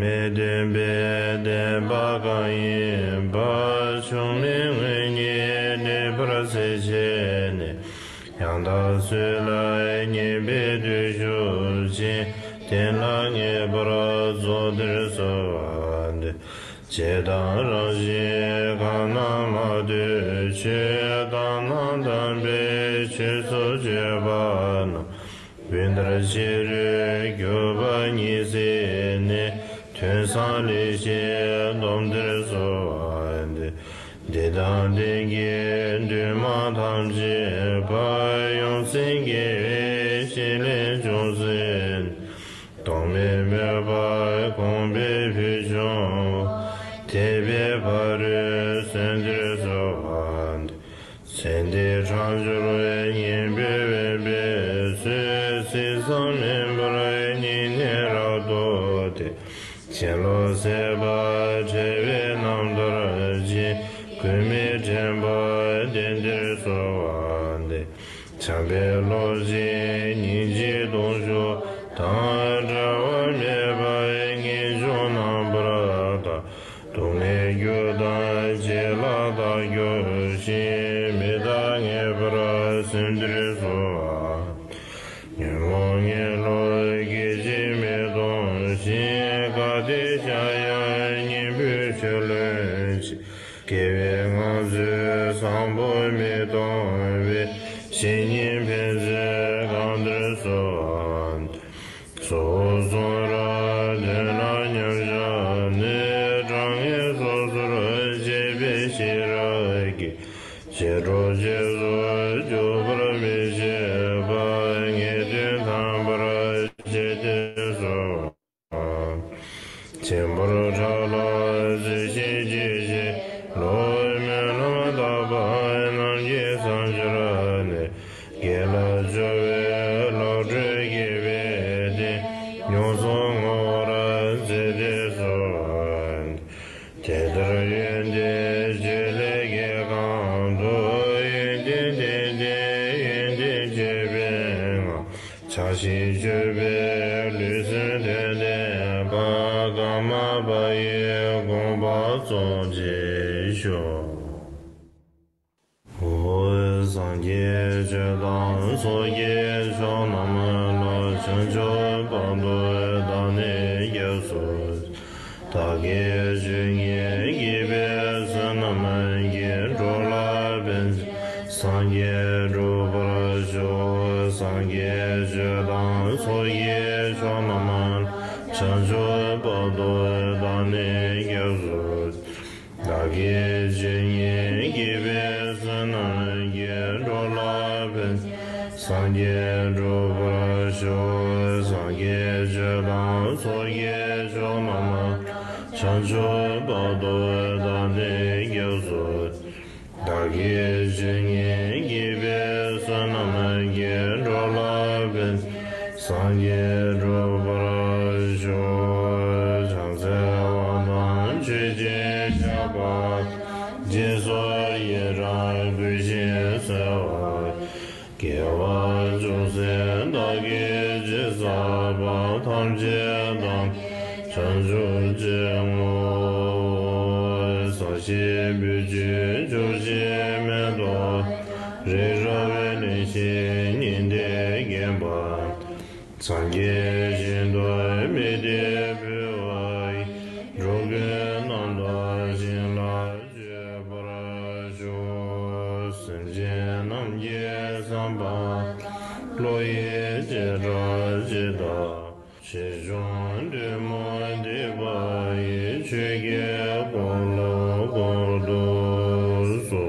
me de be de ba ga yin ba chung le ni ne pra se che ne yang da su la ni be du ju ji ten la ni bra zo de so an che da ra ji ga na ma de che da na da be che so je ba na Vindra Shiri Gyoba Nisi Ni Tuen San Li Shi Dom Dir So Andi Didan Dingi Duma Tam Ji Pa Yon Singi Shi Li Chun Sin Dong Me Me Pa Kong Bi Pi Chong Te Bi Pa Ri Sen Dir So Andi Sen Di Chang Juru Yin Bi Bi Bi Su Si San Min Bra Ni Ne Ra Do Te Chen Lo Se Ba Che Vi Nam Dra Ji Kui Mi Chen Ba Den Dir So Wan De Chan Pe Lo Ji Ni Ji Dong Shu Tang Zha Wa Me Ba Ngi Zhu Nam Bra Da Dong Me Gyu Da Ji La Da Gyu Shi Me Da Nge Bra Sun Dir So Wan Nyamon Lo Gi Ji Me Dong Shi Ga Di Sha Ya Ni Bu Che Le Chi Ge We Ngan Zu Sang Bo Me Dong We Xin Yin Pen Zi Gang Dir So An So So Ra De La Nyam Sha Ne Zhang Ye So So Ra Je Be Shi Ra Gi Je Ro Je So Jo Bra Me Je Ba Nge De Tham Bra Je De So Chen Bro Cha La Zi Shi Ji Ji Lo Me Lo Da Ba Nam Ye San Ji Ra Ne Ge La Jo We Lo Zhe Ge We De Nyo So Ngo Ra Zi De So Te Dra Yuen De Je Le Ge Gang Do Yuen De De De Yuen De Je Be Nga Cha Shi Je Be Lu Sun De De Ba Ga Ma Ba Ye Gong Ba Zong Ji Xiu Hu Sang Ye Je Dang So Ye Shao Nam La Chen Jo Ba Do Da Ne Ye Su Da Ge Jun Ye Gi Be Sun Nam Ye Zhou La Ben Sang Ye Zhou Bra Zhou Sang Ye Je Dang So Ye Shao Nam Chen Jo Ba Do Da Ne Ye Su Da Ge Jun Ye Gi Be Sun Nam Ye Zhou La Ben Sang Ye Zhou Bra Zhou Sang Ye Je Dang So Ye Shao Nam Chen Jo Ba Do Da Ne Ye Su Da Ge Jun Ye Gi Be Sun Nam Ye Zhou La Ben Sang Ye Zhou Bra Zhou Chang Se Wang Dang Chi Ji Xia Ba Ji So Ye Ra Bu Xie Se Wa Ge Wa Zhong Se Da Ge Ji Sa Ba Tam Jie Dang Chen Zhu Ji Ngo Sa Xi Bu Ju Zhu Xi Me Do Re Ra We Le Xi Nin De Gen Ba Sang Ye Xin Do Me De Bu Wai Zhou Ge Nam Da Xin La Jue Bra Zhu Sen Jie Nam Ye Sang Ba Lo Ye Jie Ra Ji Da Shi Zhong De Mo De Ba Ye Che Ge Gong Lo Gong Du So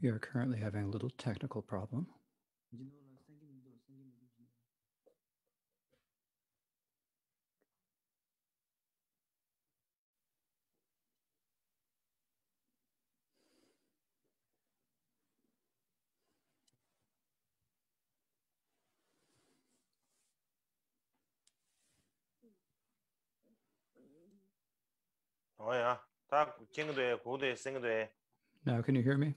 We are currently having a little technical problem. Oh yeah, Now, can you hear me?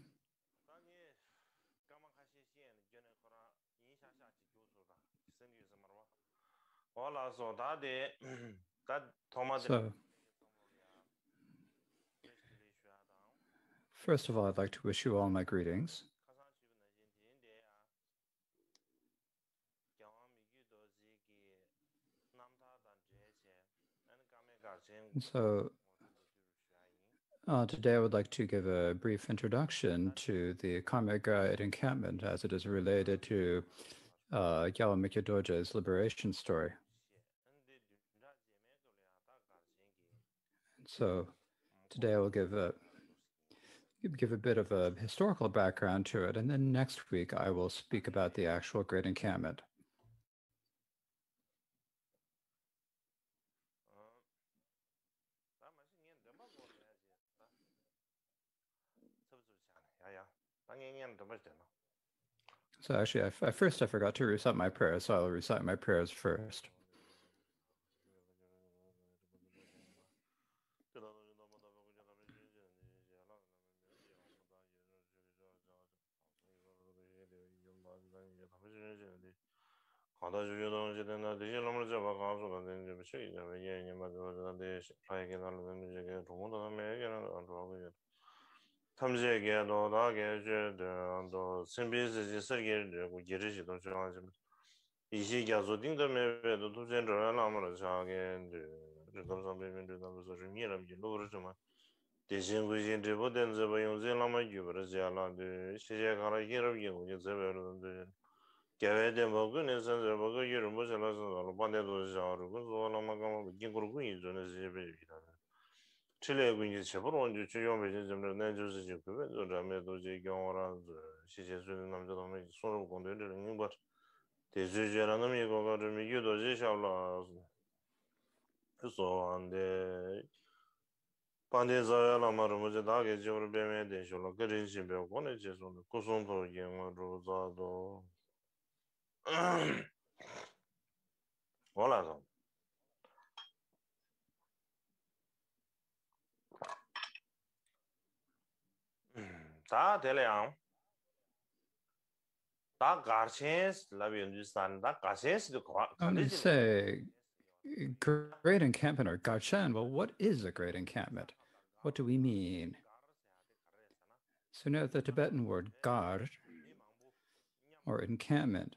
So, first of all, I'd like to wish you all my greetings. So, today I would like to give a brief introduction to the Karmic Guide encampment as it is related to Yao Mingyu Dorje's liberation story. So, today I will give a bit of a historical background to it, and then next week I will speak about the actual Great Encampment. So actually, I forgot to recite my prayers, so I'll recite my prayers first. When you say great encampment or Garchen, well, what is a great encampment? What do we mean? So note the Tibetan word gar, or encampment.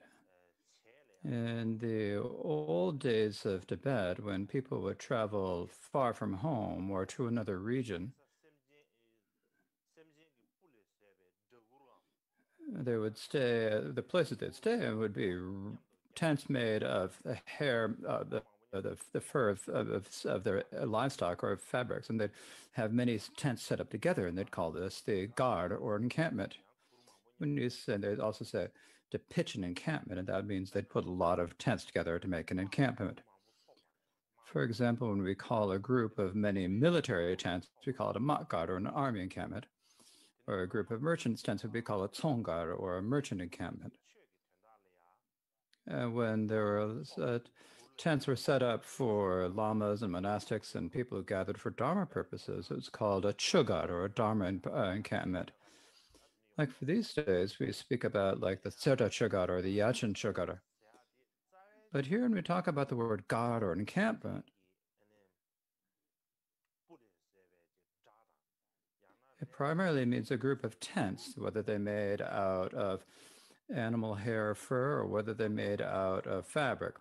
In the old days of Tibet, when people would travel far from home or to another region, they would stay, the places they'd stay in would be tents made of the hair, the fur of their livestock or fabrics, and they'd have many tents set up together, and they'd call this the guard or encampment. When you say, they'd also say to pitch an encampment, and that means they'd put a lot of tents together to make an encampment. For example, when we call a group of many military tents, we call it a matgar or an army encampment. Or a group of merchants tents would be called a tsongar or a merchant encampment. When there were tents were set up for lamas and monastics and people who gathered for dharma purposes, it was called a chugar or a dharma encampment. Like for these days, we speak about like the Tseta chugar or the Yachin chugar. But here when we talk about the word god or encampment, it primarily means a group of tents, whether they're made out of animal hair or fur or whether they're made out of fabric.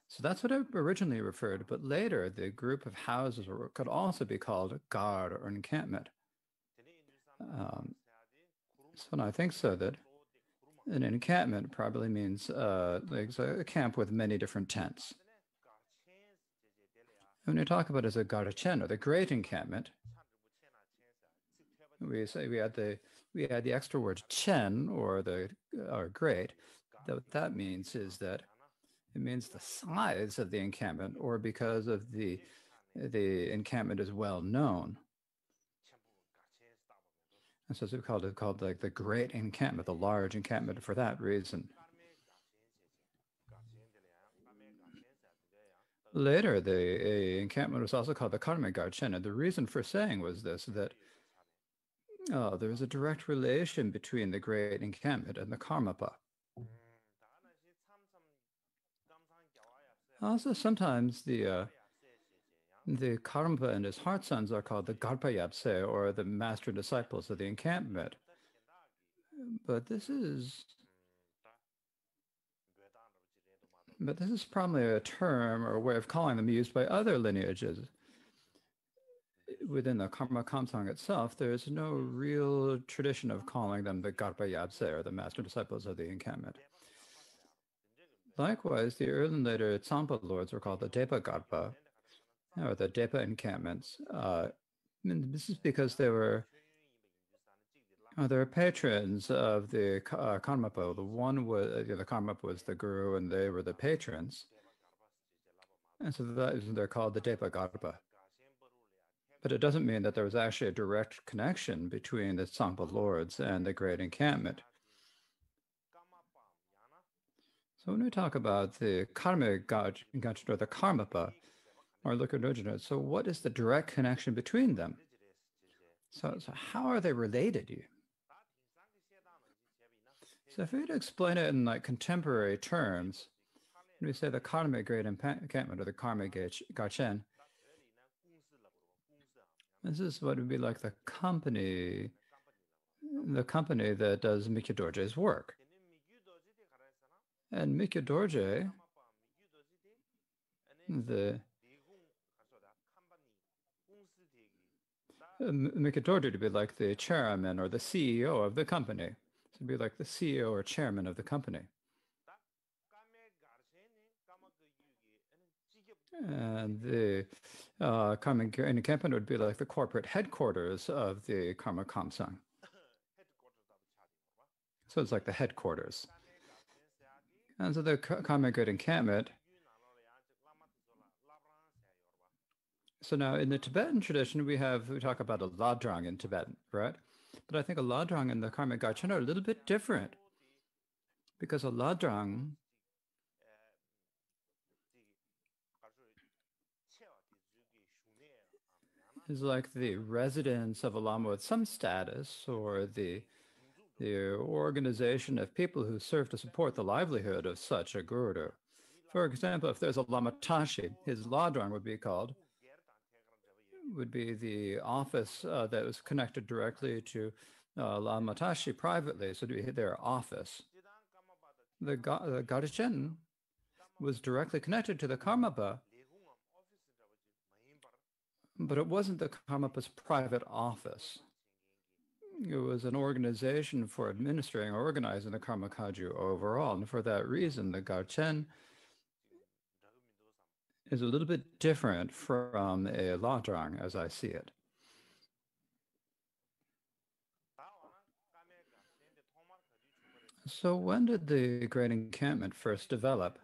So that's what it originally referred, but later the group of houses could also be called guard or encampment. So I think so that an encampment probably means like a camp with many different tents. When you talk about it as a garchen or the great encampment, we we add the extra word chen, or great. What that means is that it means the size of the encampment, or because of the encampment is well known. And so it's called like the great encampment, the large encampment for that reason. Later, the encampment was also called the Karme Garchen, and the reason for saying was this, that there's a direct relation between the great encampment and the Karmapa. Also, sometimes the Karmapa and his heart sons are called the Garpa Yapse, or the master disciples of the encampment. But this is probably a term or a way of calling them used by other lineages. Within the Karma Kamsang itself, there's no real tradition of calling them the Garpa Yapse, or the master disciples of the encampment. Likewise, the early and later Tsampa lords were called the Depa Garpa, or the Depa encampments. This is because they were patrons of the Karmapa. The one was the Karmapa was the guru, and they were the patrons, and so they're called the Depa Garpa. But it doesn't mean that there was actually a direct connection between the Tsangpa lords and the great encampment. So when we talk about the Karma Gachita, or the Karmapa, or Lukadojana, so what is the direct connection between them? So how are they related to you? So if we were to explain it in like contemporary terms, when we say the Karma Great Encampment, or the Karma Gachen, this is what would be like the company that does Mikyo Dorje's work. And Mikyo Dorje, Mikyo Dorje to be like the chairman or the CEO of the company. So be like the CEO or chairman of the company. And the Karma encampment would be like the corporate headquarters of the Karma Kamsang. So it's like the headquarters. And so the Karma Great Encampment. So now in the Tibetan tradition, we talk about a ladrang in Tibetan, right? But I think a ladrang and the Karma Gachen are a little bit different, because a ladrang is like the residence of a lama with some status, or the organization of people who serve to support the livelihood of such a guru. For example, if there's a lama tashi, his ladrang would be the office that was connected directly to Lama Tashi privately, so it would be their office. The Garchen was directly connected to the Karmapa, but it wasn't the Karmapa's private office. It was an organization for administering or organizing the Karma Kagyu overall, and for that reason, the Garchen is a little bit different from a ladrang, as I see it. So when did the Great Encampment first develop?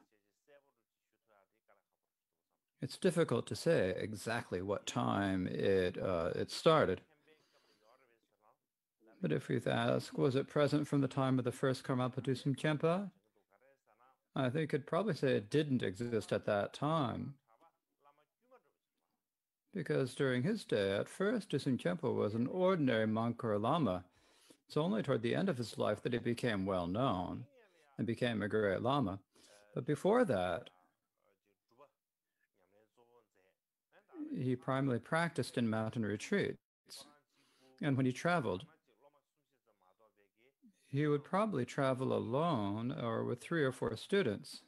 It's difficult to say exactly what time it started. But if we ask, was it present from the time of the first Karmapa Dusum Khenpa? I think I'd probably say it didn't exist at that time, because during his day, at first, Dusum Khenpa was an ordinary monk or lama. It's only toward the end of his life that he became well known and became a great lama. But before that, he primarily practiced in mountain retreats. And when he traveled, he would probably travel alone or with 3 or 4 students.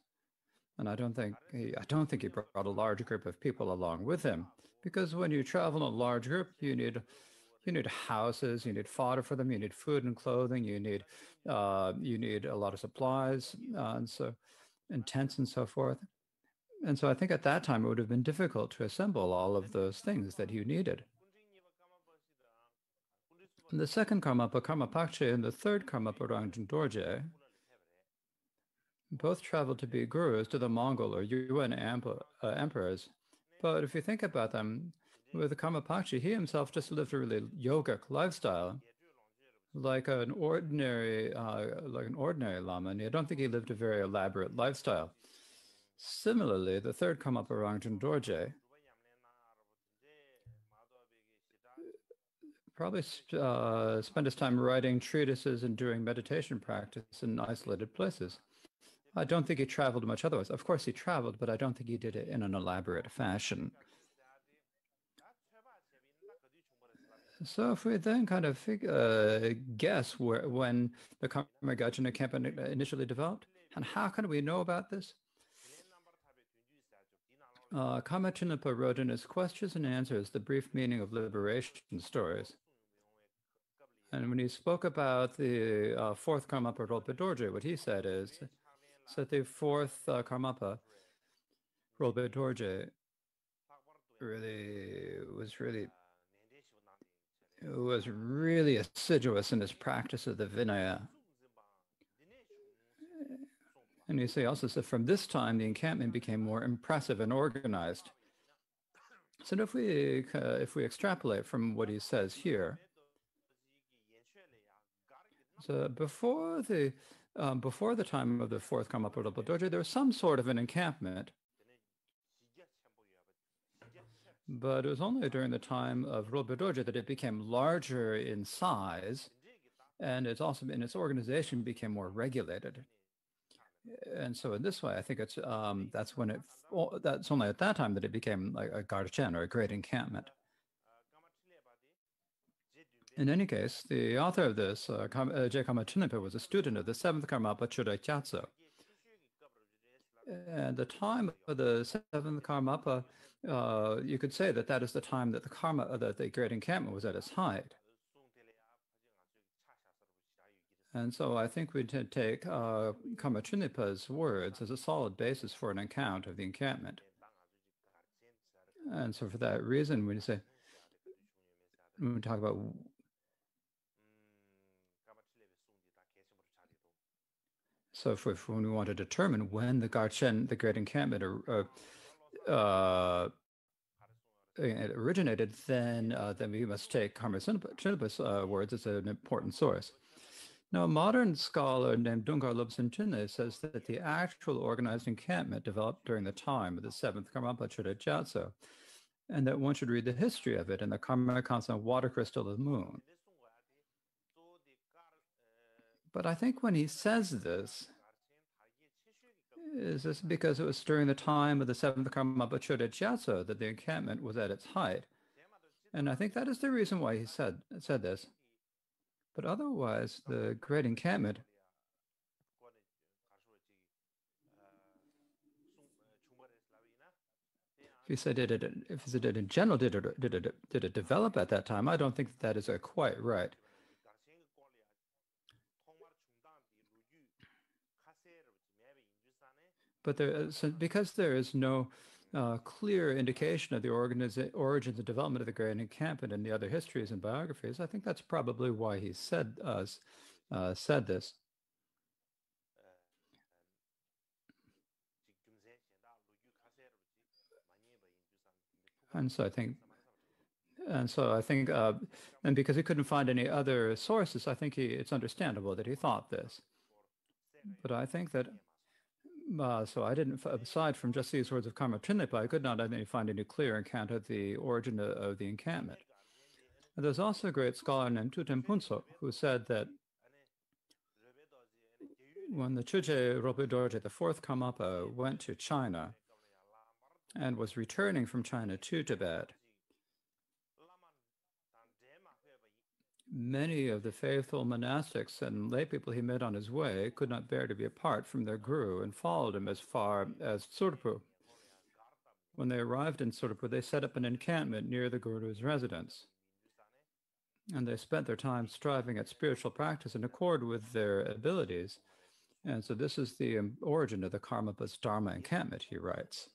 And I don't think he brought a large group of people along with him, because when you travel in a large group, you need houses, you need fodder for them, you need food and clothing, you need a lot of supplies, and tents and so forth. And so I think at that time it would have been difficult to assemble all of those things that you needed. And the second Karmapa, Karma Pakche, and the third Karmapa, Rangjung Dorje, both traveled to be gurus to the Mongol or Yuan emperors. But if you think about them, with Karma Pakche, he himself just lived a really yogic lifestyle, like an ordinary lama, and I don't think he lived a very elaborate lifestyle. Similarly, the third Karmapa, Rangjung Dorje, probably spent his time writing treatises and doing meditation practice in isolated places. I don't think he traveled much otherwise. Of course, he traveled, but I don't think he did it in an elaborate fashion. So if we then kind of guess when the Karma Gajana campaign initially developed, and how can we know about this? Karma Chinapa wrote in his Questions and Answers, The Brief Meaning of Liberation Stories. And when he spoke about the fourth Karmapa Rilpa Dorje, what he said is that the fourth Karmapa Rilpa Dorje was really assiduous in his practice of the Vinaya. And you see also that from this time, the encampment became more impressive and organized. So if we extrapolate from what he says here, so before the time of the fourth Karmapa Rilpa Dorje, there was some sort of an encampment, but it was only during the time of Rilpa Dorje that it became larger in size, and its organization became more regulated. And so in this way, I think that's only at that time that it became like a Garchen or a great encampment. In any case, the author of this, J. Karma Chinapa, was a student of the seventh Karmapa Chödai Gyatso. And the time of the seventh Karmapa, you could say that is the time that the great encampment was at its height. And so I think we should take Karma Chinipa's words as a solid basis for an account of the encampment. And so for that reason, when we talk about when we want to determine when the Garchen, the great encampment, originated, then we must take Karma Chinipa's words as an important source. Now, a modern scholar named Dungar Lobsang Chinle says that the actual organized encampment developed during the time of the seventh Karmapa Chödai Gyatso, and that one should read the history of it in the Karma Kansan Water Crystal of the Moon. But I think when he says this, is this because it was during the time of the seventh Karmapa Chödai Gyatso that the encampment was at its height? And I think that is the reason why he said this. But otherwise, the great encampment if he said it in general, did it develop at that time? I don't think that is quite right. But because there is no clear indication of the origins and development of the great encampment in the other histories and biographies, I think that's probably why he said this. And so I think, and because he couldn't find any other sources, I think it's understandable that he thought this. But I think that, so I didn't, aside from just these words of Karma Chinapa, I could not find any clear account of the origin of the encampment. And there's also a great scholar named Tutem Punso who said that when the Chöje Rilpa Dorje, the fourth Karmapa, went to China and was returning from China to Tibet, many of the faithful monastics and lay people he met on his way could not bear to be apart from their guru and followed him as far as Tsurpu. When they arrived in Tsurpu, they set up an encampment near the guru's residence. And they spent their time striving at spiritual practice in accord with their abilities. And so this is the origin of the Karmapa's Dharma encampment, he writes.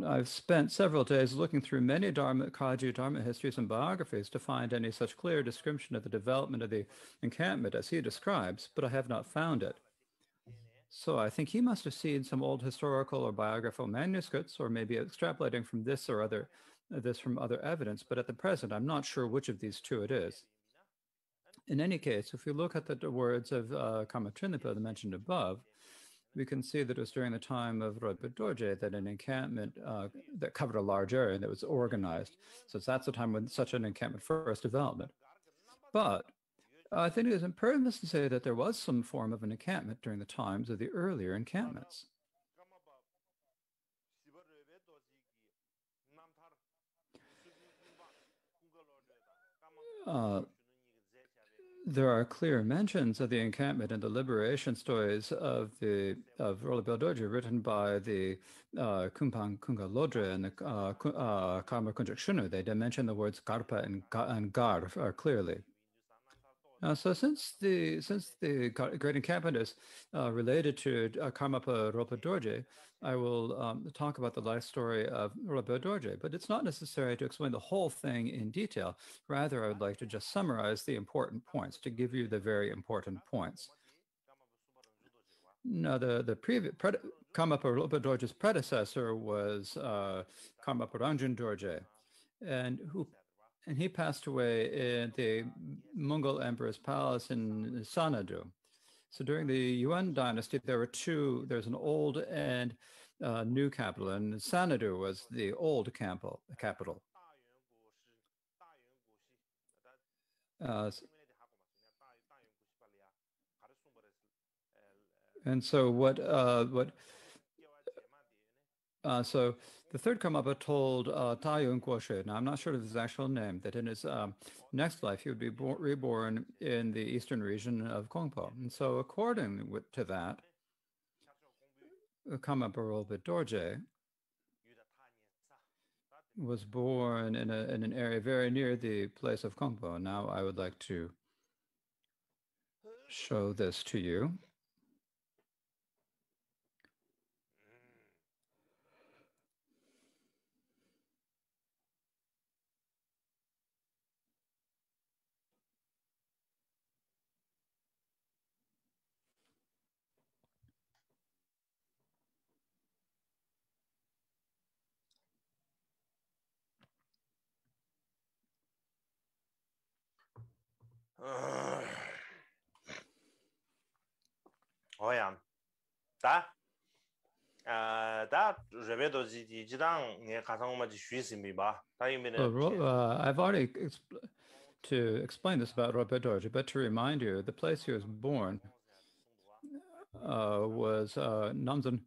I've spent several days looking through many Kaiju Dharma histories and biographies to find any such clear description of the development of the encampment as he describes, but I have not found it. So I think he must have seen some old historical or biographical manuscripts, or maybe extrapolating from this or this from other evidence. But at the present, I'm not sure which of these two it is. In any case, if we look at the words of Karma Trinlapa mentioned above, we can see that it was during the time of Ronpo Dorje that an encampment that covered a large area that was organized. So that's the time when such an encampment first developed. But I think it is important to say that there was some form of an encampment during the times of the earlier encampments. There are clear mentions of the encampment in the liberation stories of Rollerbel Dorje, written by the Kumpang Kunga Lodre and the Karma Kunjak Shunu. They mention the words Garpa and Gar clearly. So since the Great Encampment is related to Karmapa Ronpo Dorje, I will talk about the life story of Ronpo Dorje, but it's not necessary to explain the whole thing in detail. Rather, I would like to just summarize the important points, to give you the very important points. Now, the previous Karmapa Ronpo Dorje's predecessor was Karmapa Rangjung Dorje, and he passed away in the Mongol Emperor's palace in Sanadu. So during the Yuan dynasty, there's an old and new capital, and Sanadu was the old capital. And so so the third Karmapa told Taiyun Guoshe, now I'm not sure of his actual name, that in his next life he would be reborn in the eastern region of Kongpo. And so according to that, Karmapa Ronpo Dorje was born in an area very near the place of Kongpo. Now I would like to show this to you. Oyan, da, da, rebe doji di jidang nge kasang ma ji shui simbi ba. Da yimbe I've already to explain this about Ronpo Dorje, but to remind you, the place he was born was Namzon,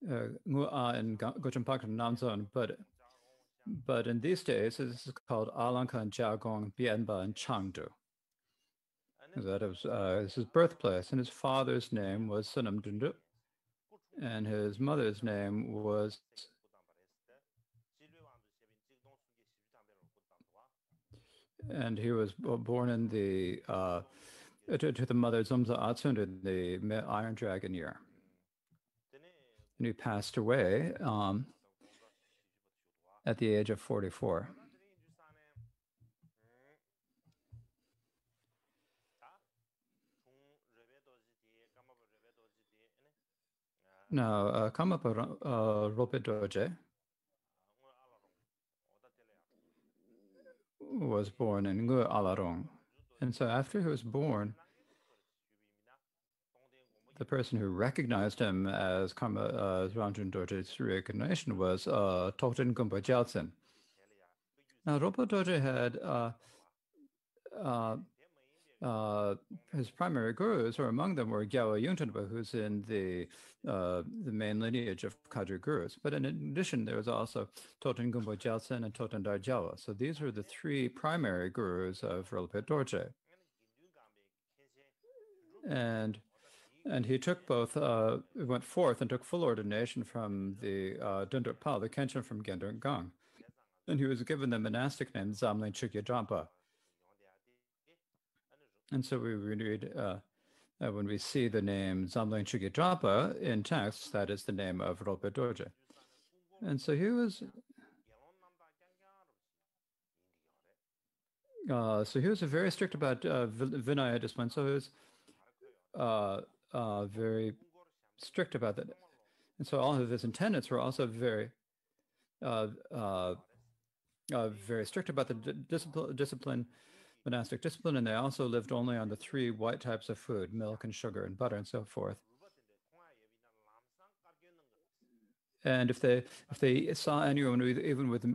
Ngua and Gochimpak Namzon, but in these days, this is called Alankan, Jiagong, Bianba, and Changdu. That is his birthplace, and his father's name was Sunam Dundu, and his mother's name was and he was born in the to the mother Zumza Atsund in the Iron Dragon year, and he passed away at the age of 44. Now, Karmapa Ronpo Dorje was born in Ngue Alarong. And so after he was born, the person who recognized him as Rangjung Dorje's reincarnation was Tokten Gumpa Gyaltsen. Now, Ronpo Dorje had his primary gurus, or among them were Gyawa Yungtenpa, who's in the main lineage of Kagyu gurus. But in addition, there was also Toten Gumpo Gyaltsen and Toten Dar Gyawa. So these were the three primary gurus of Ronpo Dorje. And he took both, went forth and took full ordination from the Dunduk Pal, the Kenshin from Gendun Gang. And he was given the monastic name Zamlin Chukya Jampa. And so we read, when we see the name Zamlin Chukya Jampa in text, that is the name of Ronpo Dorje. And so he was very strict about Vinaya discipline. So he was very strict about that. And so all of his intendants were also uh, uh, very strict about the discipline, monastic discipline, and they also lived only on the three white types of food: milk and sugar and butter and so forth. And if they saw anyone even with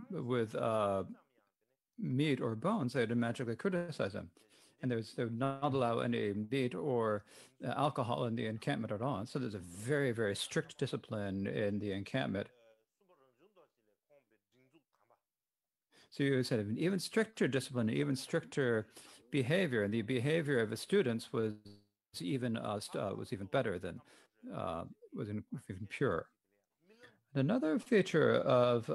meat or bones, they'd magically criticize them. And they would not allow any meat or alcohol in the encampment at all. So there's a very, very strict discipline in the encampment. So you said an even stricter discipline, even stricter behavior, and the behavior of the students was even better than was even pure. Another feature of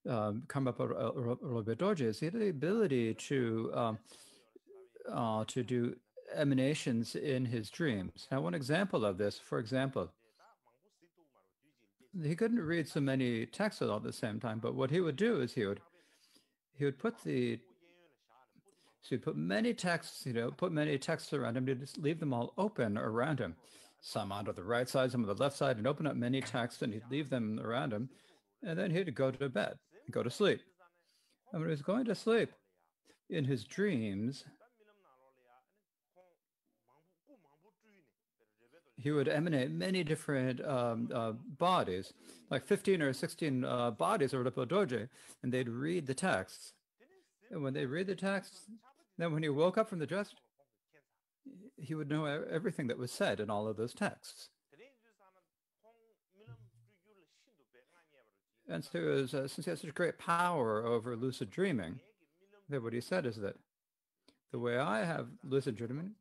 Karmapa Rinpoche Dorje is he had the ability to do emanations in his dreams. Now, one example of this, for example, he couldn't read so many texts all at the same time, but what he would do is he would put many texts, put many texts around him, to just leave them all open around him, some onto the right side, some on the left side, and open up many texts, and he'd leave them around him, and then he'd go to bed, go to sleep. And when he was going to sleep, in his dreams, he would emanate many different bodies, like 15 or 16 bodies of Rinpoche Dorje, and they'd read the texts. And when they read the texts, then when he woke up from the rest, he would know everything that was said in all of those texts. And so it was, since he has such great power over lucid dreaming, that what he said is that the way I have lucid dreaming,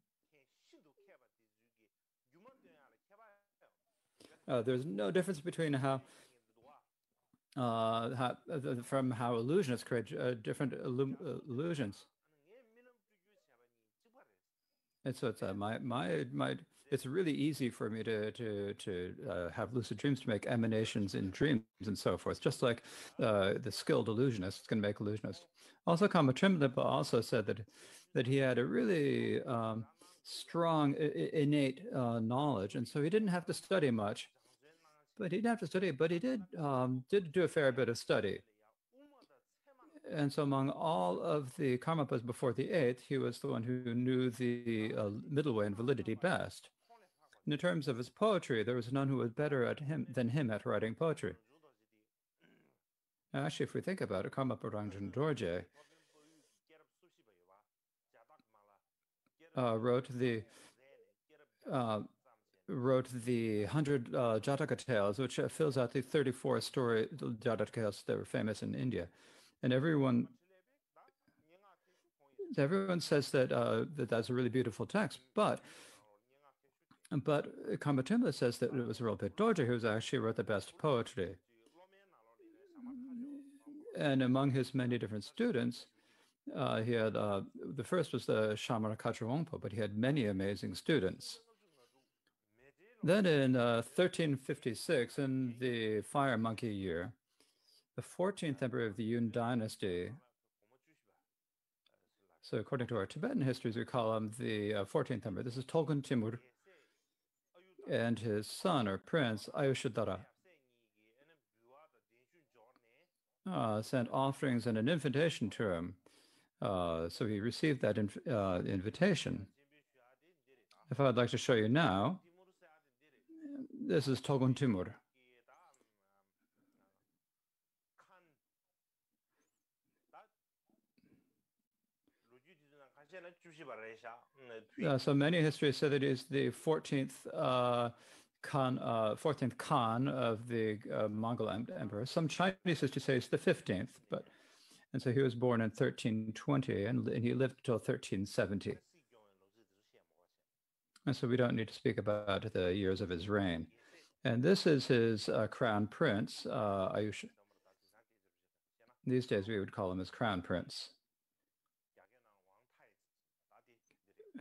there's no difference between from how illusionists create different illusions. And so it's it's really easy for me to have lucid dreams, to make emanations in dreams and so forth, just like the skilled illusionist can make illusionists. Also, Kama Triplenpa also said that he had a really strong innate knowledge, and so he didn't have to study much. But he didn't have to study, but he did do a fair bit of study. And so among all of the Karmapas before the 8th, he was the one who knew the middle way and validity best. And in terms of his poetry, there was none who was better than him at writing poetry. Now, actually, if we think about it, Karmapa Rinpoche Dorje wrote the 100 Jataka tales, which fills out the 34 story Jataka tales that were famous in India. And everyone says that that's a really beautiful text, but Karma Triplenpa says that it was Rinpoche Dorje who actually wrote the best poetry. And among his many different students, he had the first was the Shamara Kachawangpo, but he had many amazing students. Then in 1356, in the Fire Monkey year, the 14th emperor of the Yun dynasty, so according to our Tibetan histories, we call him the 14th emperor. This is Tolkun Timur and his son or prince, Ayushadhara, sent offerings and an invitation to him. So he received that invitation. If I'd like to show you now, this is Tolkun Timur. So many histories say that he is the 14th Khan of the Mongol emperor. Some Chinese histories say it's the 15th, and so he was born in 1320 and he lived until 1370. And so we don't need to speak about the years of his reign. And this is his crown prince, Ayush. These days we would call him his crown prince.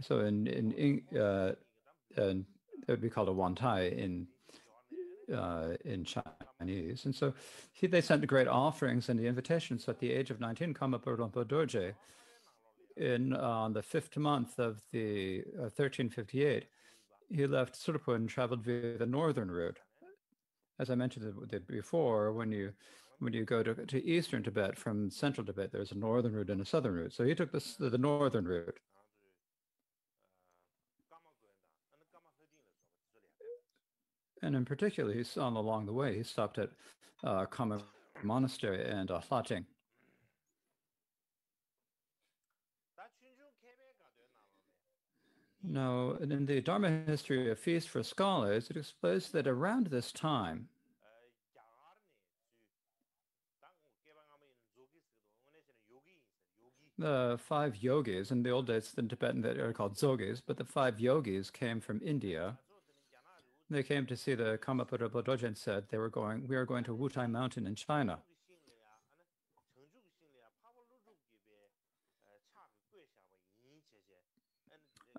So it would be called a Wantai in Chinese. And so they sent great offerings and the invitations. So at the age of 19, Karmapa Rinpoche Dorje, on the 5th month of the 1358, he left Surpo and traveled via the northern route. As I mentioned before, when you go to eastern Tibet from central Tibet, there's a northern route and a southern route. So he took the northern route. And in particular, along the way, he stopped at Kama Monastery and Hlating. Now, in the Dharma History, A Feast for Scholars, it explains that around this time, the 5 yogis, in the old days in Tibetan they are called zogis, but the 5 yogis came from India. They came to see the Karmapa Rinpoche Dorje and said we are going to Wutai Mountain in China.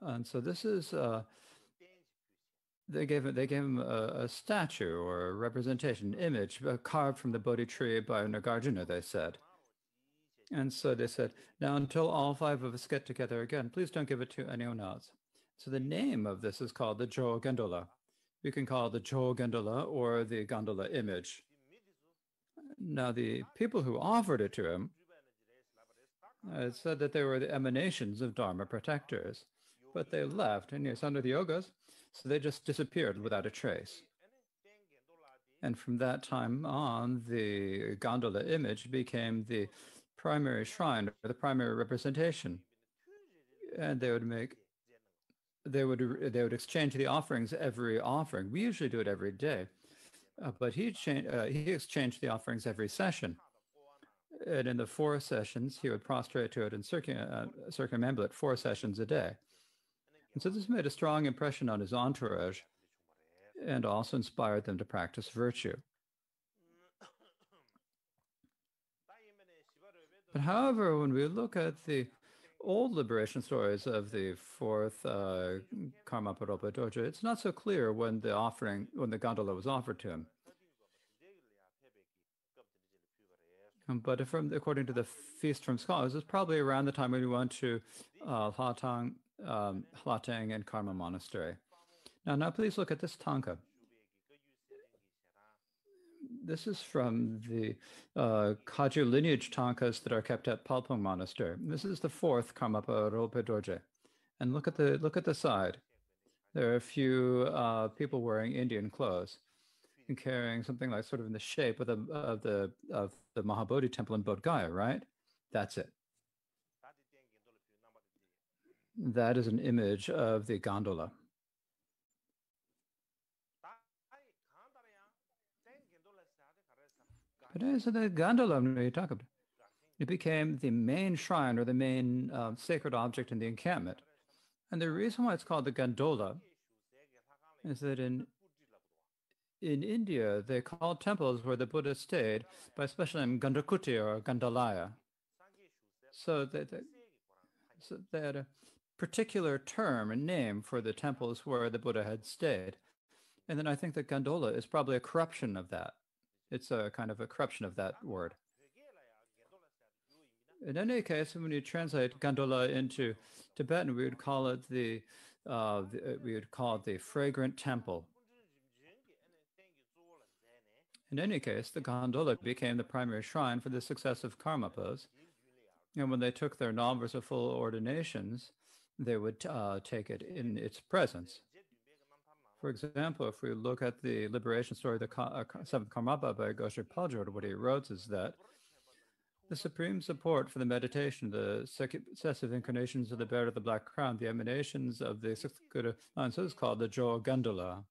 And so this is, they gave him a statue or a representation, image carved from the Bodhi tree by Nagarjuna, they said. And so they said, now until all 5 of us get together again, please don't give it to anyone else. So the name of this is called the Jo Gondola. We can call it the Jo Gondola or the gondola image. Now the people who offered it to him said that they were the emanations of Dharma protectors, but they left, and yes, under the yogas, so they just disappeared without a trace. And from that time on, the gondola image became the primary shrine or the primary representation, and they would exchange the offerings every offering. We usually do it every day, but he exchanged the offerings every session. And in the 4 sessions, he would prostrate to it and circumambulate 4 sessions a day. And so this made a strong impression on his entourage and also inspired them to practice virtue. But however, when we look at the old liberation stories of the 4th Karmapa Rinpoche Dorje, it's not so clear when the gondola was offered to him. But according to the Feast from Scholars, it's probably around the time when we went to Hlating and Karma Monastery. Now please look at this tanka. This is from the Kagyu lineage tankas that are kept at Palpung Monastery. This is the 4th Karmapa Rinpoche Dorje. And look at the side. There are a few people wearing Indian clothes and carrying something like sort of in the shape of the Mahabodhi temple in Bodh Gaya, right? That's it. That is an image of the gondola. But so the gondola, when you talk about it, became the main shrine or the main sacred object in the encampment. And the reason why it's called the gondola is that in India, they call temples where the Buddha stayed by a special name Gandakuti or Gandalaya. So they had a particular term and name for the temples where the Buddha had stayed. And then I think that gondola is probably a corruption of that. It's a kind of a corruption of that word. In any case, when you translate gondola into Tibetan, we would call it the fragrant temple. In any case, the gondola became the primary shrine for the successive Karmapas. And when they took their novice or full ordinations, they would take it in its presence. For example, if we look at the liberation story of the 7th Karmapa by Goshe Paljor, what he wrote is that the supreme support for the meditation, the successive incarnations of the Bear of the Black Crown, the emanations of the 6th Guru, and so it's called the Jo Gondola.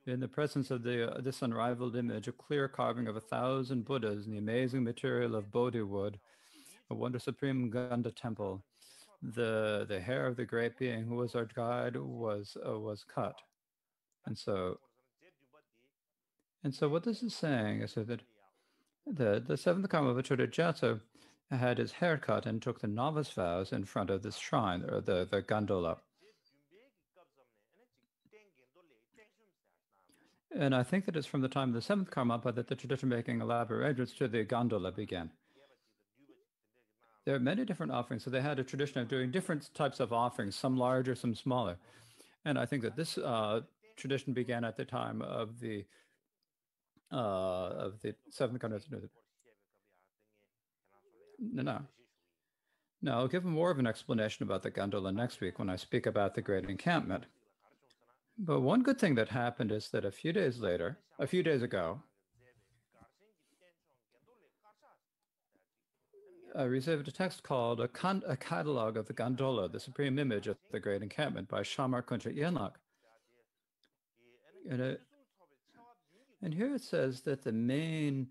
In the presence of this unrivaled image, a clear carving of 1,000 Buddhas in the amazing material of Bodhi wood, a wonder supreme Ganda temple, the hair of the great being who was our guide was cut. And so what this is saying is that the 7th Karmapa Chodajatsu had his hair cut and took the novice vows in front of this shrine, or the gondola. And I think that it's from the time of the seventh Karmapa that the tradition of making elaborate arrangements to the gondola began. There are many different offerings, so they had a tradition of doing different types of offerings, some larger, some smaller. And I think that this tradition began at the time of the seventh Karmapa. No, I'll give more of an explanation about the gondola next week when I speak about the Great Encampment. But one good thing that happened is that a few days ago, I received a text called a Catalogue of the Gondola, the Supreme Image of the Great Encampment by Shamar Kuncha Yenlak. And here it says that the main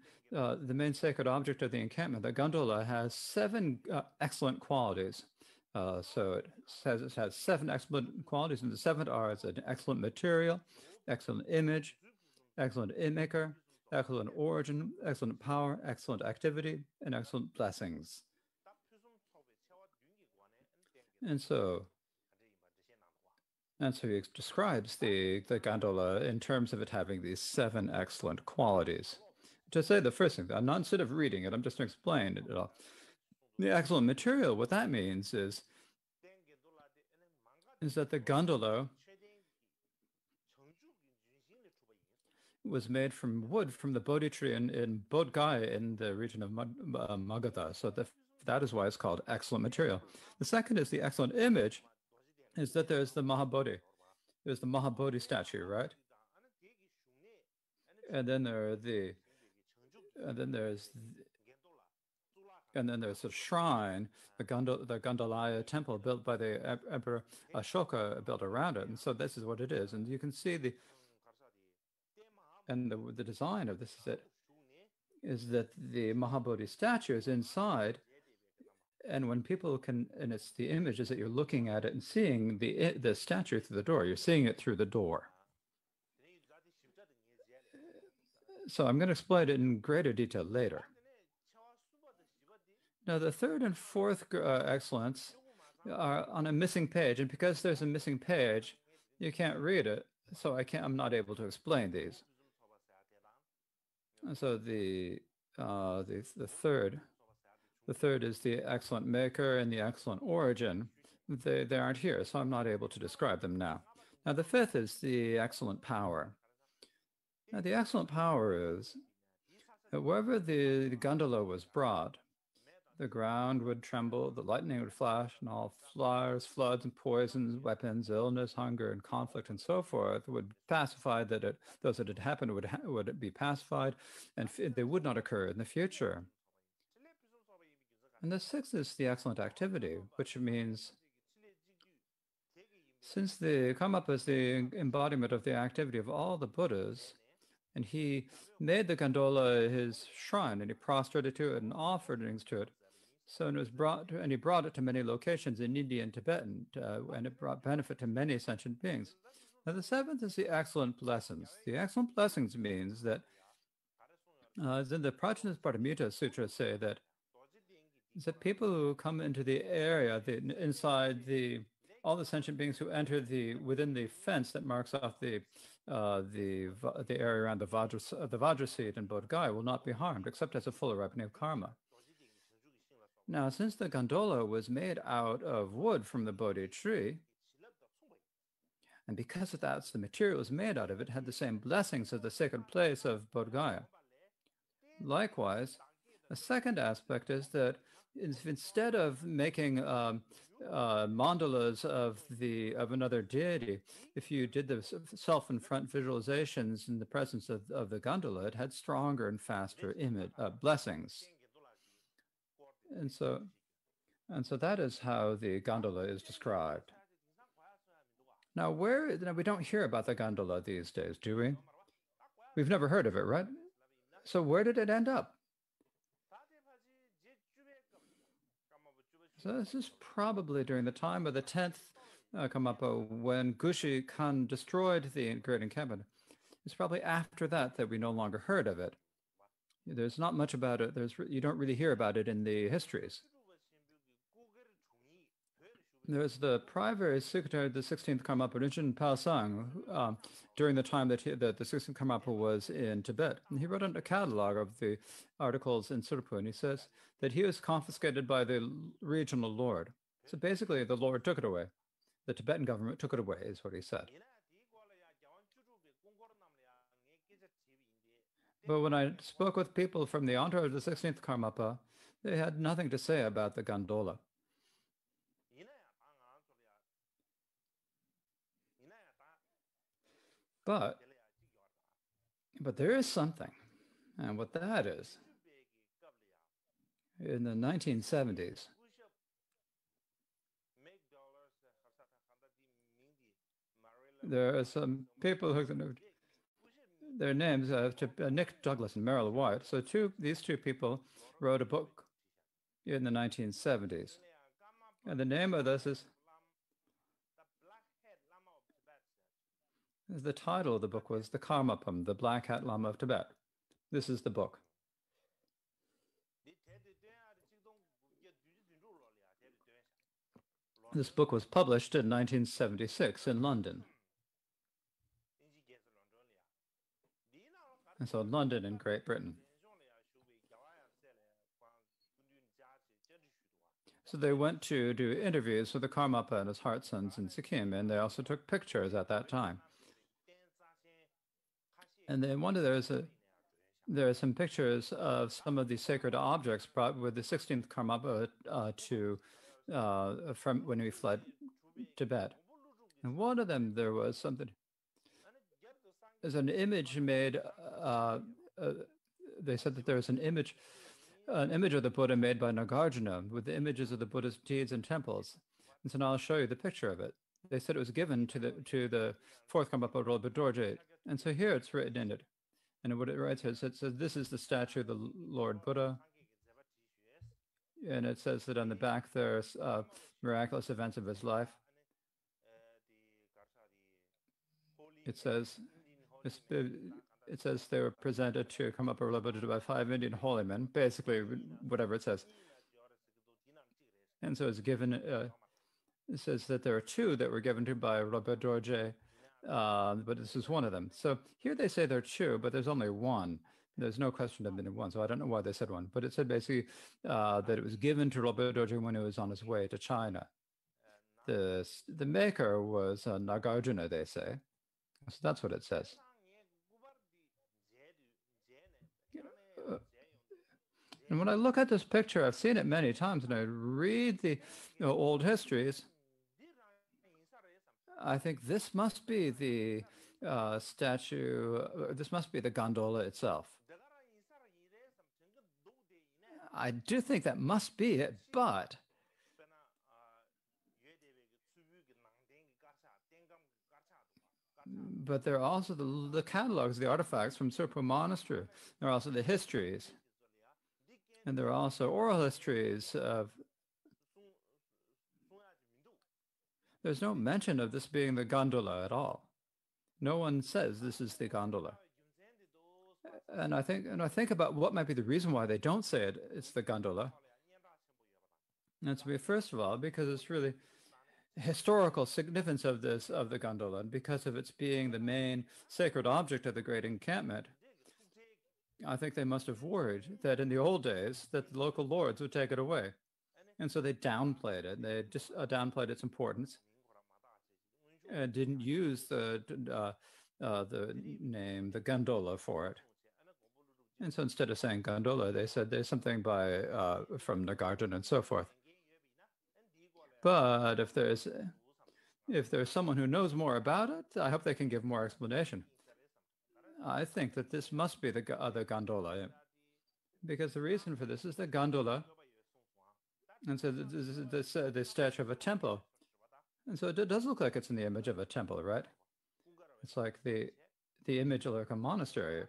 sacred object of the encampment, the gondola, has 7 excellent qualities. So it says it has 7 excellent qualities, and the 7th are it's an excellent material, excellent image, excellent immaker, excellent origin, excellent power, excellent activity, and excellent blessings. And so he describes the gondola in terms of it having these 7 excellent qualities. To say the first thing, I'm not, instead of reading it, I'm just going to explain it all. The excellent material, what that means is that the gondola was made from wood from the Bodhi tree in Bodh in the region of Magadha. So that is why it's called excellent material. The second is the excellent image, is that there's the Mahabodhi. There's the Mahabodhi statue, right? And then there's a shrine, the Gondolaya temple built by the Emperor Ashoka built around it. And so this is what it is. And you can see the design of this is that the Mahabodhi statue is inside. And when people and it's the image is that you're looking at it and seeing the statue through the door. You're seeing it through the door. So I'm going to explain it in greater detail later. Now, the 3rd and 4th excellence are on a missing page, and because there's a missing page, you can't read it. So I'm not able to explain these. And so the third is the excellent maker and the excellent origin. They aren't here, so I'm not able to describe them now. Now, the 5th is the excellent power. Now, the excellent power is that wherever the gondola was brought, the ground would tremble, the lightning would flash, and all fires, floods, and poisons, weapons, illness, hunger, and conflict, and so forth would pacify those that had happened would be pacified, and they would not occur in the future. And the 6th is the excellent activity, which means since the Karmapa is the embodiment of the activity of all the Buddhas, and he made the gondola his shrine, and he prostrated to it and offered things to it. So he brought it to many locations in India and Tibet, and it brought benefit to many sentient beings. Now, the 7th is the excellent blessings. The excellent blessings means that, as in the Prajnaparamita Sutra say that people who come into the area, inside all the sentient beings who enter within the fence that marks off the area around the Vajra seed and Bodh Gaya will not be harmed, except as a full ripening of karma. Now, since the gondola was made out of wood from the Bodhi tree, and because that's the material was made out of, it had the same blessings as the sacred place of Bodh Gaya. Likewise, a second aspect is that instead of making mandalas of another deity, if you did the self and front visualizations in the presence of the gondola, it had stronger and faster blessings. And so that is how the gondola is described. Now, we don't hear about the gondola these days, do we? We've never heard of it, right? So where did it end up? So this is probably during the time of the 10th Karmapa, when Gushi Khan destroyed the Great Encampment. It's probably after that we no longer heard of it. There's not much about it. You don't really hear about it in the histories. There's the private secretary of the 16th Karmapa, Rinchen Paosang, during the time that the 16th Karmapa was in Tibet. And he wrote a catalog of the articles in Surpu, and he says that he was confiscated by the regional lord. So basically, the lord took it away. The Tibetan government took it away, is what he said. But when I spoke with people from the entourage of the 16th Karmapa, they had nothing to say about the gondola. But there is something, and what that is, in the 1970s, there are some people who their names Nick Douglas and Merrill White. So these two people wrote a book in the 1970s, and the name of this is the title of the book was The Karmapam, the Black Hat Lama of Tibet. This is the book. This book was published in 1976 in London. And so London in Great Britain. So they went to do interviews with the Karmapa and his heart sons in Sikkim, and they also took pictures at that time. And then there are some pictures of some of the sacred objects brought with the 16th Karmapa from when we fled Tibet. And one of them, there was something. There's an image made. They said that there was an image of the Buddha made by Nagarjuna with the images of the Buddha's deeds and temples. And so now I'll show you the picture of it. They said it was given to the fourth Karmapa Rilpa Dorje. And so here it's written in it. And what it writes here, it says, this is the statue of the Lord Buddha. And it says that on the back there's miraculous events of his life. It says they were presented to Karmapa Rilpa Dorje by 5 Indian holy men, basically whatever it says. And so it's given, it says that there are 2 that were given to by Rilpa Dorje, but this is one of them. So here they say there are 2, but there's only 1. There's no question of being 1, so I don't know why they said 1. But it said basically that it was given to Rilpa Dorje when he was on his way to China. The maker was Nagarjuna, they say. So that's what it says. And when I look at this picture, I've seen it many times, and I read the old histories, I think this must be the statue, this must be the gondola itself. I do think that must be it, but there are also the catalogs, the artifacts from Surpu Monastery. There are also the histories. And there are also oral histories of. There's no mention of this being the gondola at all. No one says this is the gondola. And I think about what might be the reason why they don't say it's the gondola. And it's first of all, because it's really historical significance of the gondola, and because of its being the main sacred object of the great encampment. I think they must have worried that in the old days that the local lords would take it away. And so they downplayed it. They just downplayed its importance and didn't use the name, the gondola, for it. And so instead of saying gondola, they said there's something from Nagarjuna and so forth. But if there's someone who knows more about it, I hope they can give more explanation. I think that this must be the gondola, because the reason for this is the gondola, and so this is the statue of a temple, and so it does look like it's in the image of a temple, right? It's like the image of like a monastery.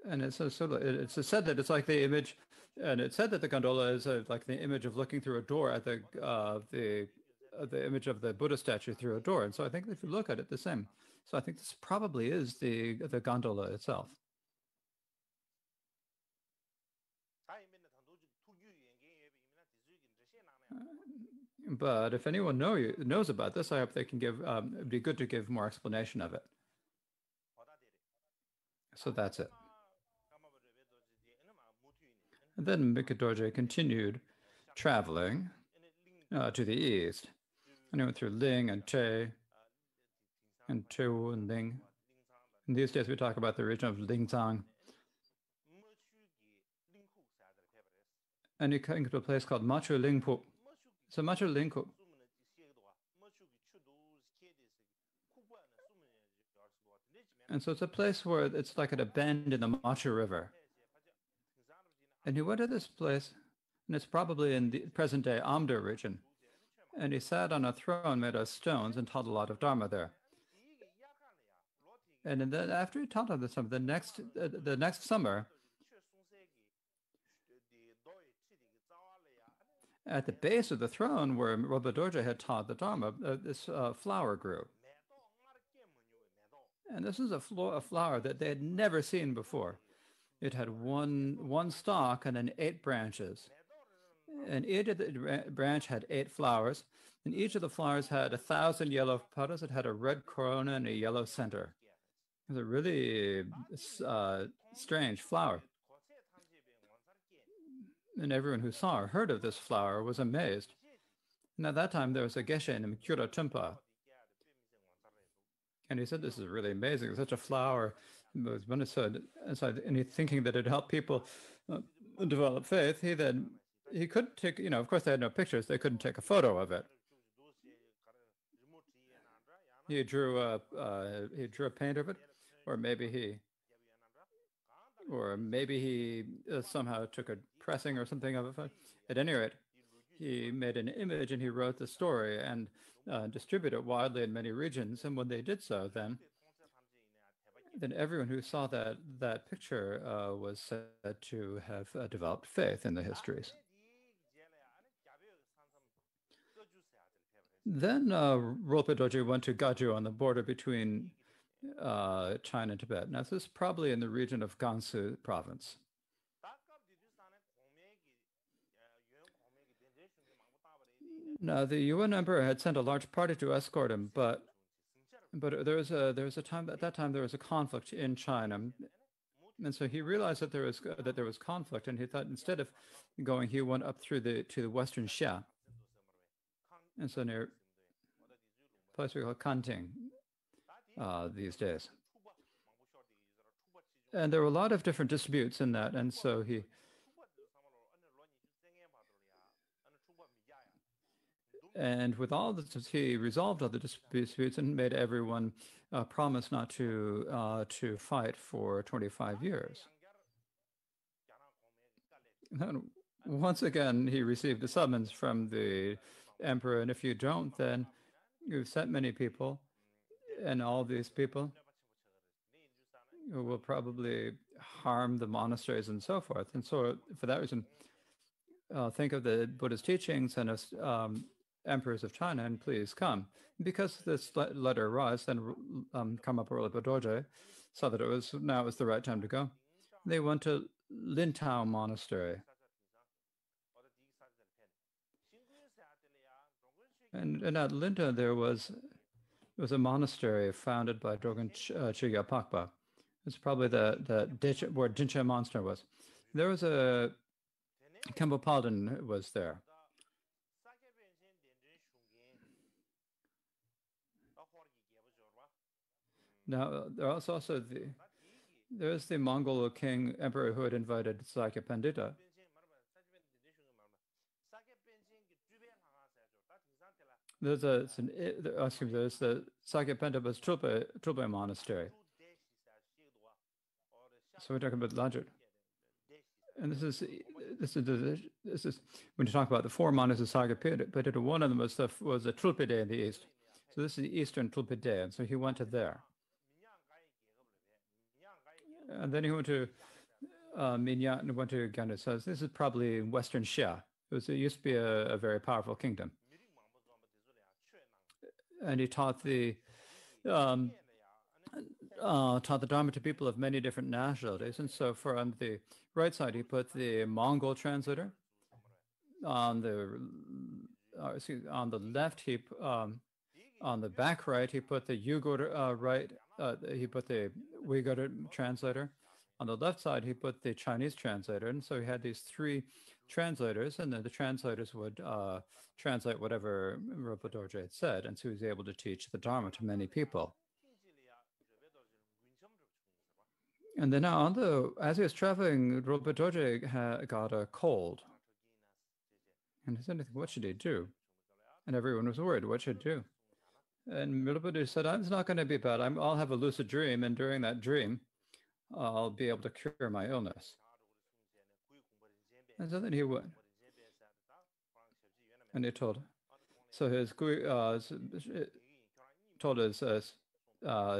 And it's said that it's like the image, and it said that the gondola is like the image of looking through a door at the image of the Buddha statue through a door. And so I think if you look at it, the same. So I think this probably is the gondola itself. But if anyone knows about this, I hope they can give. It'd be good to give more explanation of it. So that's it. And then Mikhe Dorje continued traveling to the east, and he went through Ling and Che and Tu and Ling. In these days, we talk about the region of Lingzang. And he came to a place called Machu Lingpu. So Machu Lingpu. And so it's a place where it's like at a bend in the Machu River. And he went to this place, and it's probably in the present-day Amdo region. And he sat on a throne made of stones and taught a lot of Dharma there. And then after he taught them some, the next summer, at the base of the throne where Rinpoche Dorje had taught the Dharma, this flower grew. And this is a flower that they had never seen before. It had one stalk and then 8 branches. And each of the branch had 8 flowers. And each of the flowers had 1,000 yellow petals. It had a red corona and a yellow center. It was a really strange flower. And everyone who saw or heard of this flower was amazed. And at that time, there was a geshe named Kyura Tumpa. And he said, this is really amazing. Such a flower was understood. And he thinking that it helped people develop faith. He couldn't take, of course they had no pictures. They couldn't take a photo of it. He drew a paint of it, or maybe he somehow took a pressing or something of it. At any rate, he made an image and he wrote the story and distributed it widely in many regions. And when they did so, then everyone who saw that picture was said to have developed faith in the histories. Then Rinpoche Dorje went to Gaju on the border between China and Tibet. Now, this is probably in the region of Gansu province. Now, the Yuan emperor had sent a large party to escort him, but there was a time at that time there was a conflict in China, and so he realized that there was conflict, and he thought instead of going, he went up to the western Xia, and so near a place we call Kanting these days. And there were a lot of different disputes in that, and so he with all this, he resolved all the disputes and made everyone promise not to fight for 25 years. And once again, he received a summons from the emperor, and if you don't, then you've sent many people, and all these people will probably harm the monasteries and so forth. And so for that reason, think of the Buddha's teachings and emperors of China, and please come. Because this letter arrived, then Karmapa Rinpoche Dorje saw that it was the right time to go. They went to Lintao Monastery. And at Lintao there was a monastery founded by Dogen Chigya Pakpa. It's probably the ditch where Jinchen Monastery was. There was a Khenpo Palden was there. Now there's the Mongol king emperor who had invited Sakya Pandita. There's the Sakya Pandita's Trulpe Monastery. So we're talking about Lajut. And this is when you talk about the 4 monasteries of Sakya Pandita, one of them was the Trulpe in the east. So this is the eastern Trulpe, and so he went to there. And then he went to Minyan and went to Gansu. So this is probably Western Xia. It used to be a very powerful kingdom. And he taught the taught the Dharma to people of many different nationalities. And so for on the right side, he put the Mongol translator. On the on the left, on the back right, he put the Uyghur right. He put the Uyghur translator. On the left side, he put the Chinese translator. And so he had these three translators, and then the translators would translate whatever Rinpoche Dorje had said. And so he was able to teach the Dharma to many people. And then as he was traveling, Rinpoche Dorje got a cold. And he said, what should he do? And everyone was worried, what should he do? And Rinpoche said, it's not going to be bad. I'll have a lucid dream, and during that dream, I'll be able to cure my illness. And so then he went. And he told, so his told his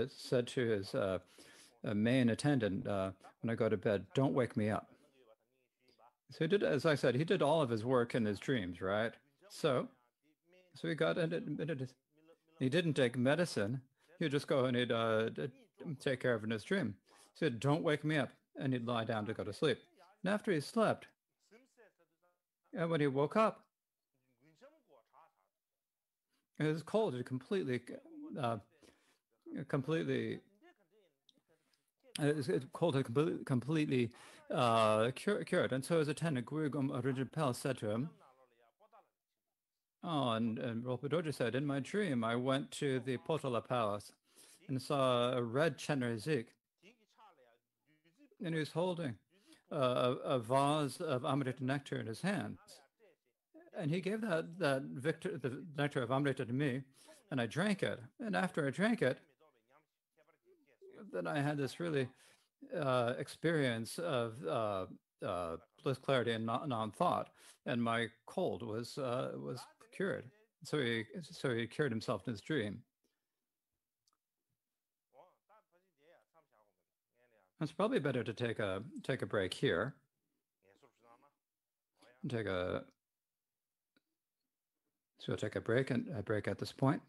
said to his main attendant, when I go to bed, don't wake me up. So he did, as I said, he did all of his work in his dreams, right? So he got admitted. He didn't take medicine. He'd just go and he'd take care of it in his dream. So he said, don't wake me up. And he'd lie down to go to sleep. And after he slept, and when he woke up, his cold had completely cured. And so his attendant, Gurugum Rinpoche, said to him, and Rinpoche Dorje said, in my dream, I went to the Potala Palace and saw a red Chenrezig, and he was holding a vase of Amrita nectar in his hands. And he gave the nectar of Amrita to me, and I drank it. And after I drank it, then I had this really experience of bliss, clarity, and non-thought, and my cold was cured. So he cured himself in his dream. It's probably better to take a break here. So we'll take a break at this point.